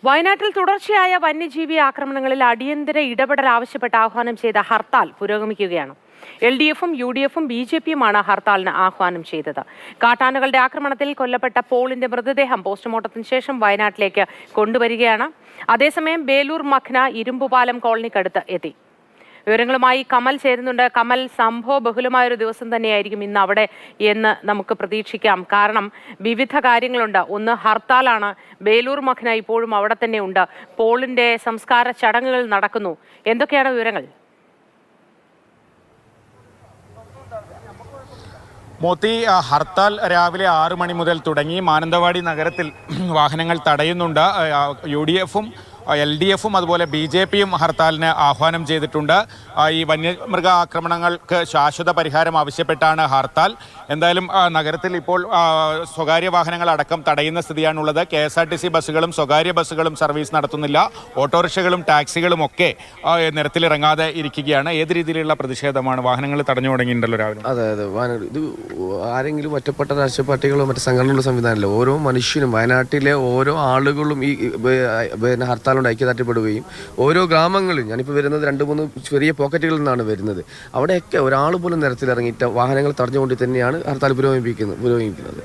വയനാട്ടിൽ തുടർച്ചയായ വന്യജീവി ആക്രമണങ്ങളിൽ അടിയന്തര ഇടപെടൽ ആവശ്യപ്പെട്ട് ആഹ്വാനം ചെയ്ത ഹർത്താൽ പുരോഗമിക്കുകയാണ്. LDFും UDFും BJPയുമാണ് ഹർത്താലിന് ആഹ്വാനം ചെയ്തത്. കാട്ടാനകളുടെ ആക്രമണത്തിൽ കൊല്ലപ്പെട്ട പോളിന്റെ മൃതദേഹം പോസ്റ്റ്മോർട്ടത്തിന് ശേഷം വയനാട്ടിലേക്ക് കൊണ്ടുവരികയാണ്. അതേസമയം ബേലൂർ മഖ്ന ഇരുമ്പുപാലം കോളനിക്കടുത്ത് എത്തി. വിവരങ്ങളുമായി കമൽ ചേരുന്നുണ്ട്. കമൽ, സംഭവ ബഹുലമായൊരു ദിവസം തന്നെയായിരിക്കും ഇന്ന് അവിടെ എന്ന് നമുക്ക് പ്രതീക്ഷിക്കാം. കാരണം വിവിധ കാര്യങ്ങളുണ്ട്. ഒന്ന്, ഹർത്താലാണ്. ബേലൂർ മഖ്ന ഇപ്പോഴും അവിടെ തന്നെ ഉണ്ട്. പോളിന്റെ സംസ്കാര ചടങ്ങുകൾ നടക്കുന്നു. എന്തൊക്കെയാണ് വിവരങ്ങൾ? മോത്തി, ഹർത്താൽ രാവിലെ 6 മണി മുതൽ തുടങ്ങി. മാനന്തവാടി നഗരത്തിൽ വാഹനങ്ങൾ തടയുന്നുണ്ട്. UDFും LDFും അതുപോലെ BJPയും ഹർത്താലിന് ആഹ്വാനം ചെയ്തിട്ടുണ്ട്. ഈ വന്യമൃഗ ആക്രമണങ്ങൾക്ക് ശാശ്വത പരിഹാരം ആവശ്യപ്പെട്ടാണ് ഹർത്താൽ. എന്തായാലും നഗരത്തിൽ ഇപ്പോൾ സ്വകാര്യ വാഹനങ്ങൾ അടക്കം തടയുന്ന സ്ഥിതിയാണുള്ളത്. KSRTC ബസ്സുകളും സ്വകാര്യ ബസ്സുകളും സർവീസ് നടത്തുന്നില്ല. ഓട്ടോറിക്ഷകളും ടാക്സികളും ഒക്കെ നിരത്തിലിറങ്ങാതെ ഇരിക്കുകയാണ്. ഏത് രീതിയിലുള്ള പ്രതിഷേധമാണ്? വാഹനങ്ങൾ തടഞ്ഞു തുടങ്ങിയിട്ടുണ്ടല്ലോ രാവിലെ. അതെ, ഇത് ആരെങ്കിലും ഒറ്റപ്പെട്ട രാഷ്ട്രീയ പാർട്ടികളോ മറ്റു സംഘടനകളുടെ സംവിധാനമല്ല. ഓരോ മനുഷ്യനും, വയനാട്ടിലെ ഓരോ ആളുകളും ഈ ഹർത്താൽ ഐക്യദാർഢ്യപ്പെടുകയും ഓരോ ഗ്രാമങ്ങളിൽ, ഞാനിപ്പോൾ വരുന്നത് 2-3 ചെറിയ പോക്കറ്റുകളിൽ നിന്നാണ് വരുന്നത്, അവിടെയൊക്കെ ഒരാൾ പോലും നിരത്തിലിറങ്ങിയിട്ട് വാഹനങ്ങൾ തടഞ്ഞുകൊണ്ട് തന്നെയാണ് ഹർത്താൽ പുരോഗമിക്കുന്നത്.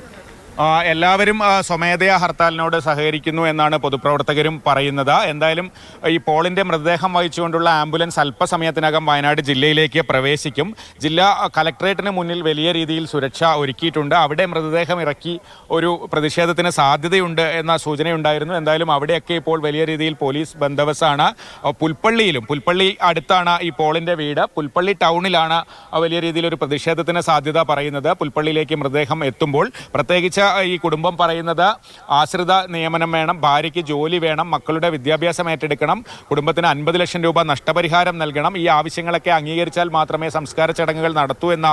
എല്ലാവരും സ്വമേധയാ ഹർത്താലിനോട് സഹകരിക്കുന്നു എന്നാണ് പൊതുപ്രവർത്തകരും പറയുന്നത്. എന്തായാലും ഈ പോളിന്റെ മൃതദേഹം വഹിച്ചുകൊണ്ടുള്ള ആംബുലൻസ് അല്പസമയത്തിനകം വയനാട് ജില്ലയിലേക്ക് പ്രവേശിക്കും. ജില്ലാ കലക്ട്രേറ്റിന് മുന്നിൽ വലിയ രീതിയിൽ സുരക്ഷ ഒരുക്കിയിട്ടുണ്ട്. അവിടെ മൃതദേഹം ഇറക്കി ഒരു പ്രതിഷേധത്തിന് സാധ്യതയുണ്ട് എന്ന സൂചനയുണ്ടായിരുന്നു. എന്തായാലും അവിടെയൊക്കെ ഇപ്പോൾ വലിയ രീതിയിൽ പോലീസ് ബന്ദോബസ്താണ്. പുൽപ്പള്ളി അടുത്താണ് ഈ പോളിന്റെ വീട്. പുൽപ്പള്ളി ടൗണിലാണ് വലിയ രീതിയിൽ ഒരു പ്രതിഷേധത്തിന് സാധ്യത പറയുന്നത്. പുൽപ്പള്ളിയിലേക്ക് മൃതദേഹം എത്തുമ്പോൾ പ്രത്യേകിച്ച് ഈ കുടുംബം പറയുന്നത് ആശ്രിത നിയമനം വേണം, ഭാര്യയ്ക്ക് ജോലി വേണം, മക്കളുടെ വിദ്യാഭ്യാസം ഏറ്റെടുക്കണം, കുടുംബത്തിന് 50 ലക്ഷം രൂപ നഷ്ടപരിഹാരം നൽകണം. ഈ ആവശ്യങ്ങളൊക്കെ അംഗീകരിച്ചാൽ മാത്രമേ സംസ്കാര ചടങ്ങുകൾ നടത്തൂ എന്ന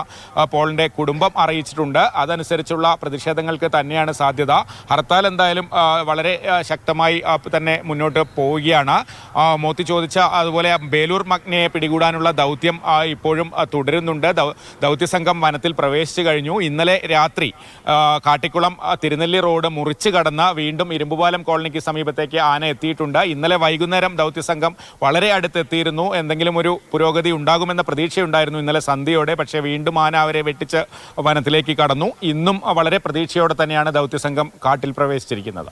പോളിന്റെ കുടുംബം അറിയിച്ചിട്ടുണ്ട്. അതനുസരിച്ചുള്ള പ്രതിഷേധങ്ങൾക്ക് തന്നെയാണ് സാധ്യത. ഹർത്താൽ എന്തായാലും വളരെ ശക്തമായി തന്നെ മുന്നോട്ട് പോവുകയാണ്. മോത്തി ചോദിച്ച അതുപോലെ ബേലൂർ മഖ്നയെ പിടികൂടാനുള്ള ദൗത്യം ഇപ്പോഴും തുടരുന്നുണ്ട്. ദൗത്യസംഘം വനത്തിൽ പ്രവേശിച്ചു കഴിഞ്ഞു. ഇന്നലെ രാത്രി കാട്ടിക്കുളം തിരുനെല്ലി റോഡ് മുറിച്ചു കടന്ന് വീണ്ടും ഇരുമ്പുപാലം കോളനിക്ക് സമീപത്തേക്ക് ആന എത്തിയിട്ടുണ്ട്. ഇന്നലെ വൈകുന്നേരം ദൗത്യസംഘം വളരെ അടുത്തെത്തിയിരുന്നു. എന്തെങ്കിലും ഒരു പുരോഗതി ഉണ്ടാകുമെന്ന പ്രതീക്ഷയുണ്ടായിരുന്നു ഇന്നലെ സന്ധ്യയോടെ. പക്ഷേ വീണ്ടും ആന അവരെ വെട്ടിച്ച് വനത്തിലേക്ക് കടന്നു. ഇന്നും വളരെ പ്രതീക്ഷയോടെ തന്നെയാണ് ദൗത്യസംഘം കാട്ടിൽ പ്രവേശിച്ചിരിക്കുന്നത്.